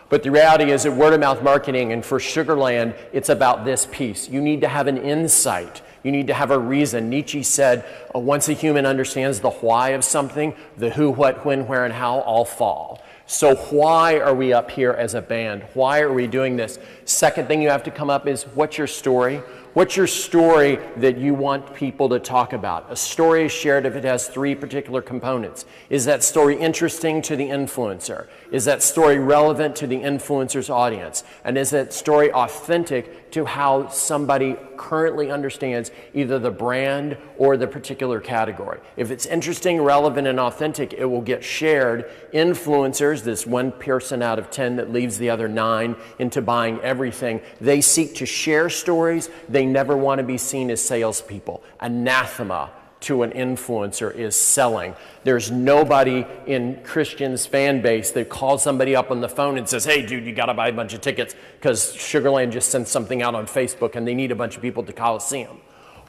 But the reality is that word of mouth marketing, and for Sugarland, it's about this piece. You need to have an insight. You need to have a reason. Nietzsche said, once a human understands the why of something, the who, what, when, where, and how all fall. So why are we up here as a band? Why are we doing this? Second thing you have to come up is, what's your story? What's your story that you want people to talk about? A story is shared if it has three particular components. Is that story interesting to the influencer? Is that story relevant to the influencer's audience? And is that story authentic to how somebody currently understands either the brand or the particular category? If it's interesting, relevant, and authentic, it will get shared. Influencers, this 1 person out of 10 that leaves the other 9 into buying everything, they seek to share stories. They never want to be seen as salespeople. Anathema to an influencer is selling. There's nobody in Kristian's fan base that calls somebody up on the phone and says, hey dude, you got to buy a bunch of tickets because Sugarland just sent something out on Facebook and they need a bunch of people to Coliseum.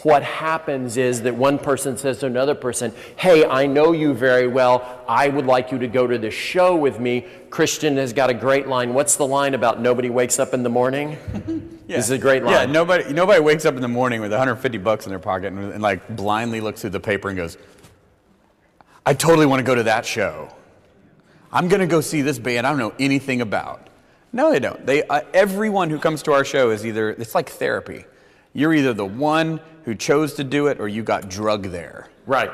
What happens is that one person says to another person, hey, I know you very well. I would like you to go to the show with me. Kristian has got a great line. What's the line about nobody wakes up in the morning? Yeah. This is a great line. Yeah, nobody wakes up in the morning with $150 in their pocket and like blindly looks through the paper and goes, I totally want to go to that show. I'm going to go see this band I don't know anything about. No, they don't. Everyone who comes to our show is either, it's like therapy. You're either the one who chose to do it or you got drugged there. Right.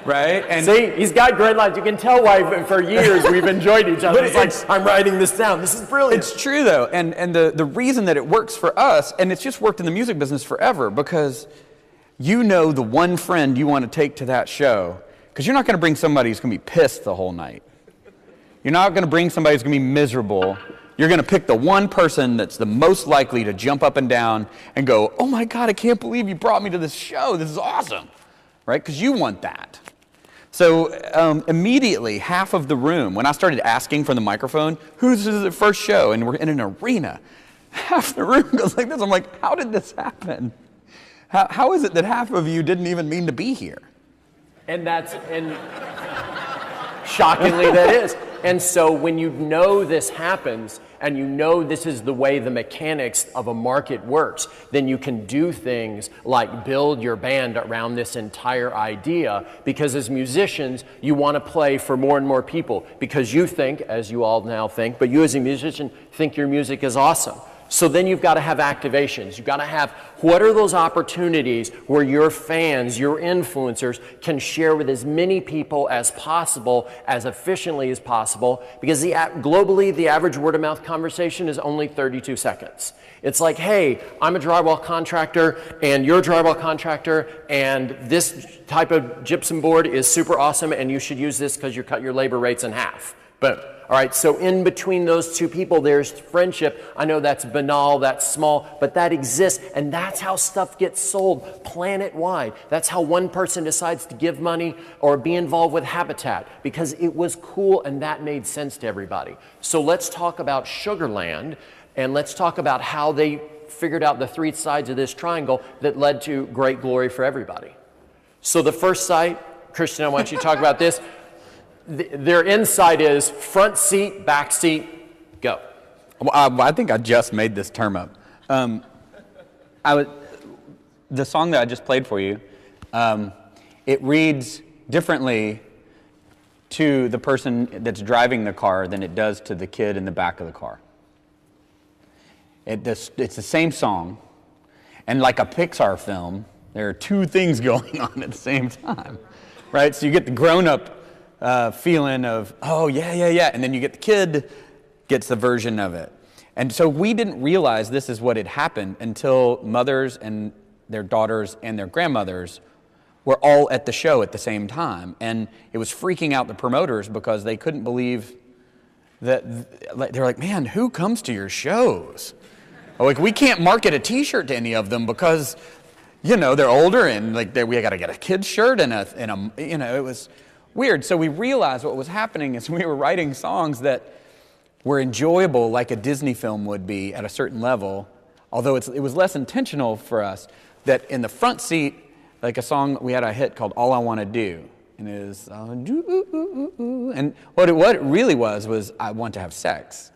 Right? And see, he's got great lines. You can tell why for years we've enjoyed each other. It's like, I'm writing this down. This is brilliant. It's true, though. And the reason that it works for us, and it's just worked in the music business forever, because you know the one friend you want to take to that show, because you're not going to bring somebody who's going to be pissed the whole night. You're not going to bring somebody who's going to be miserable. You're going to pick the one person that's the most likely to jump up and down and go, oh my God, I can't believe you brought me to this show. This is awesome. Right? Because you want that. So immediately, half of the room, when I started asking for the microphone, who's the first show? And we're in an arena. Half the room goes like this. I'm like, how did this happen? How is it that half of you didn't even mean to be here? And shockingly that is. And so when you know this happens, and you know this is the way the mechanics of a market works, then you can do things like build your band around this entire idea, because as musicians, you want to play for more and more people, because you think, as you all now think, but you as a musician think your music is awesome. So then you've got to have activations. You've got to have, what are those opportunities where your fans, your influencers can share with as many people as possible, as efficiently as possible, because globally, the average word of mouth conversation is only 32 seconds. It's like, hey, I'm a drywall contractor and you're a drywall contractor and this type of gypsum board is super awesome and you should use this because you cut your labor rates in half. Boom. All right, so in between those two people, there's friendship. I know that's banal, that's small, but that exists, and that's how stuff gets sold planet-wide. That's how one person decides to give money or be involved with Habitat, because it was cool and that made sense to everybody. So let's talk about Sugarland, and let's talk about how they figured out the three sides of this triangle that led to great glory for everybody. So the first site, Kristian, I want you to talk about this. Their insight is front seat, back seat, go. Well, I think I just made this term up. The song that I just played for you, it reads differently to the person that's driving the car than it does to the kid in the back of the car. It's the same song, and like a Pixar film, there are two things going on at the same time, right? So you get the grown-up feeling of, oh, yeah, and then you get the kid gets the version of it. And so we didn't realize this is what had happened until mothers and their daughters and their grandmothers were all at the show at the same time. And it was freaking out the promoters because they couldn't believe that, they're like, man, who comes to your shows? Like, we can't market a t-shirt to any of them because, you know, they're older and like we got to get a kid's shirt and a, you know, it was weird. So we realized what was happening is we were writing songs that were enjoyable like a Disney film would be at a certain level, although it was less intentional for us, that in the front seat, like a song, we had a hit called All I Want to Do. and it was, and what it really was I want to have sex.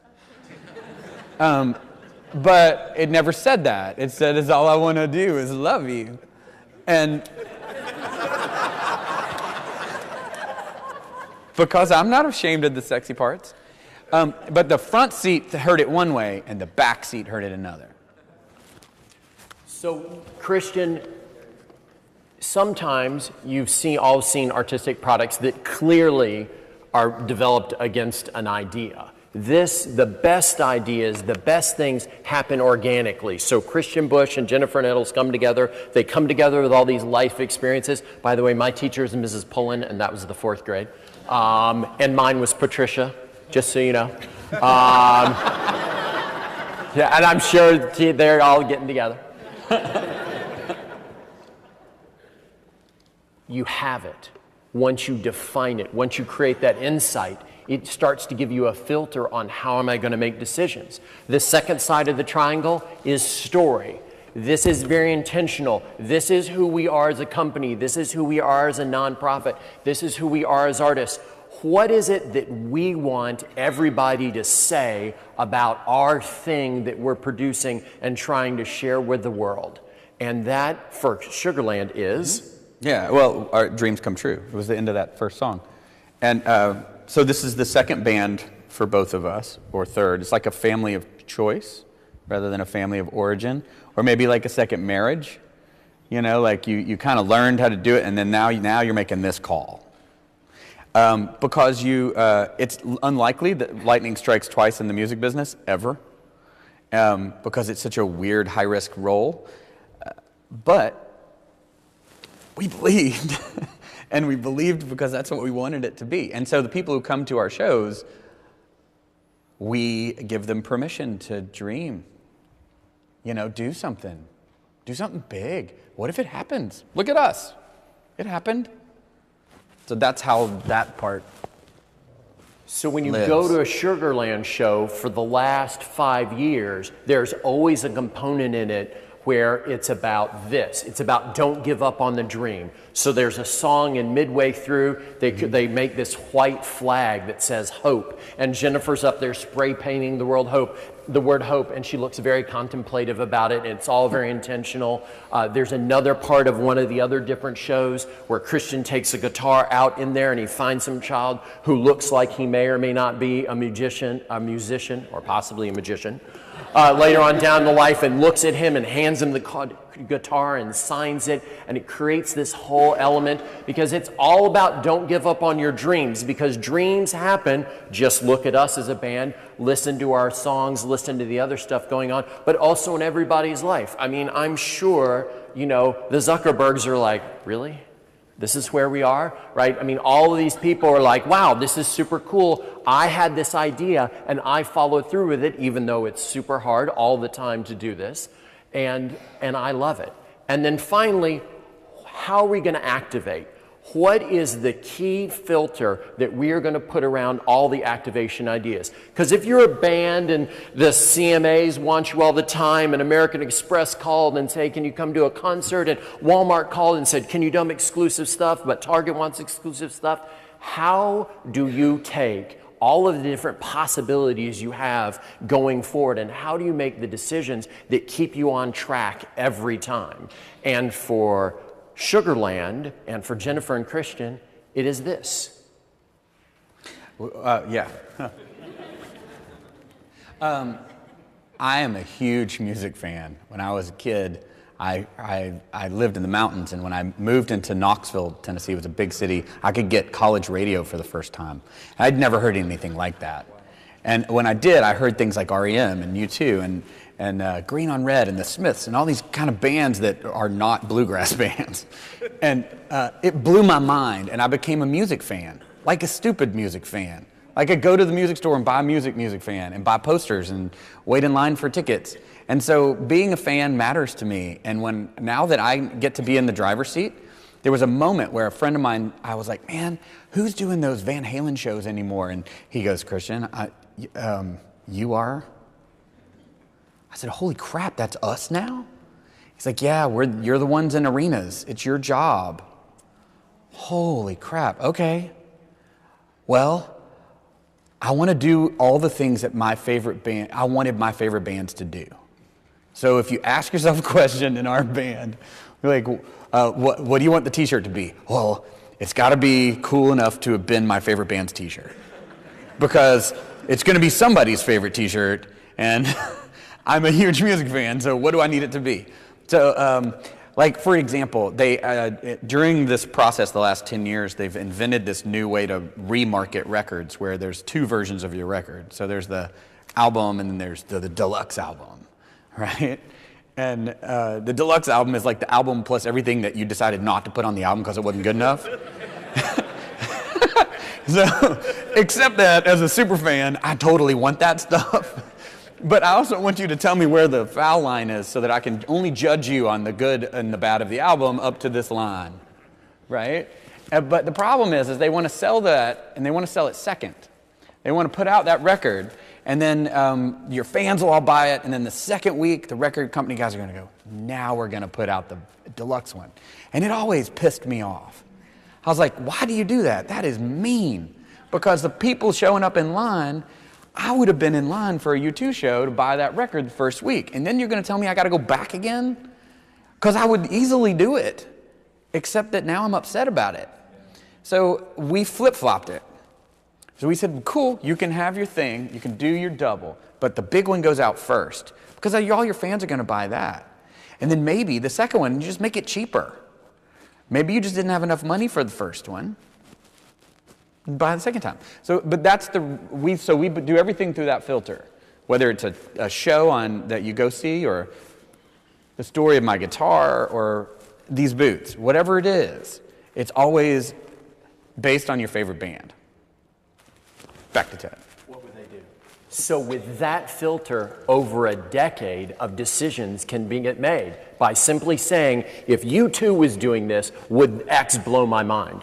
But it never said that. It said, "It's all I want to do is love you." And because I'm not ashamed of the sexy parts, but the front seat heard it one way and the back seat heard it another. So, Kristian, sometimes you've all seen artistic products that clearly are developed against an idea. The best ideas, the best things happen organically. So Kristian Bush and Jennifer Nettles come together. They come together with all these life experiences. By the way, my teacher is Mrs. Pullen, and that was the 4th grade. And mine was Patricia, just so you know. Yeah, and I'm sure they're all getting together. You have it. Once you define it, once you create that insight, it starts to give you a filter on how am I going to make decisions. The second side of the triangle is story. This is very intentional. This is who we are as a company. This is who we are as a nonprofit. This is who we are as artists. What is it that we want everybody to say about our thing that we're producing and trying to share with the world? And that, for Sugarland, is... Yeah, well, our dreams come true. It was the end of that first song. And so this is the second band for both of us, or third. It's like a family of choice rather than a family of origin, or maybe like a second marriage. You know, like you kind of learned how to do it, and then now you're making this call. Because it's unlikely that lightning strikes twice in the music business, ever, because it's such a weird, high-risk role. But we believed, and we believed because that's what we wanted it to be. And so the people who come to our shows, we give them permission to dream. You know, do something big. What if it happens? Look at us. It happened. So that's how that part So when you lives. go to a Sugarland show for the last 5 years, there's always a component in it where it's about this. It's about don't give up on the dream. So there's a song, and midway through, they make this white flag that says hope. And Jennifer's up there spray painting the word hope, and she looks very contemplative about it. And it's all very intentional. There's another part of one of the other different shows where Kristian takes a guitar out in there and he finds some child who looks like he may or may not be a musician, or possibly a magician. Later on down the life, and looks at him and hands him the guitar and signs it, and it creates this whole element, because it's all about don't give up on your dreams, because dreams happen. Just look at us as a band, listen to our songs, listen to the other stuff going on, but also in everybody's life. I mean, I'm sure, the Zuckerbergs are like, really? This is where we are, right? I mean, all of these people are like, wow, this is super cool. I had this idea and I followed through with it, even though it's super hard all the time to do this. And I love it. And then finally, how are we going to activate? What is the key filter that we are going to put around all the activation ideas? Because if you're a band and the CMAs want you all the time, and American Express called and said, can you come to a concert? And Walmart called and said, can you do exclusive stuff? But Target wants exclusive stuff. How do you take all of the different possibilities you have going forward, and how do you make the decisions that keep you on track every time? And for Sugarland, and for Jennifer and Kristian, it is this. Yeah. I am a huge music fan. When I was a kid, I lived in the mountains, and when I moved into Knoxville, Tennessee, it was a big city, I could get college radio for the first time. I'd never heard anything like that. And when I did, I heard things like REM and U2 and Green on Red and the Smiths and all these kind of bands that are not bluegrass bands. And it blew my mind, and I became a music fan, like a stupid music fan. Like I'd go to the music store and buy music fan, and buy posters and wait in line for tickets. And so being a fan matters to me. And now that I get to be in the driver's seat, there was a moment where a friend of mine, I was like, man, who's doing those Van Halen shows anymore? And he goes, Kristian, you are? I said, holy crap, that's us now? He's like, yeah, you're the ones in arenas. It's your job. Holy crap, okay. Well, I want to do all the things that I wanted my favorite bands to do. So if you ask yourself a question in our band, like, what do you want the t-shirt to be? Well, it's got to be cool enough to have been my favorite band's t-shirt. Because it's going to be somebody's favorite t-shirt, and I'm a huge music fan, so what do I need it to be? So, like, for example, during this process the last 10 years, they've invented this new way to remarket records where there's two versions of your record. So there's the album and then there's the deluxe album, right? And the deluxe album is like the album plus everything that you decided not to put on the album because it wasn't good enough. So, except that as a super fan, I totally want that stuff. But I also want you to tell me where the foul line is so that I can only judge you on the good and the bad of the album up to this line, right? But the problem is they want to sell that, and they want to sell it second. They want to put out that record, and then your fans will all buy it, and then the second week, the record company guys are going to go, now we're going to put out the deluxe one. And it always pissed me off. I was like, why do you do that? That is mean. Because the people showing up in line, I would have been in line for a U2 show to buy that record the first week. And then you're going to tell me I got to go back again? Because I would easily do it, except that now I'm upset about it. So we flip-flopped it. So we said, cool, you can have your thing, you can do your double, but the big one goes out first. Because all your fans are going to buy that. And then maybe the second one, you just make it cheaper. Maybe you just didn't have enough money for the first one. Buy the second time. So, but that's we do everything through that filter. Whether it's a show that you go see, or the story of my guitar, or these boots, whatever it is, it's always based on your favorite band. Back to Ted. What would they do? So with that filter, over a decade of decisions can be made by simply saying, if U2 was doing this, would X blow my mind?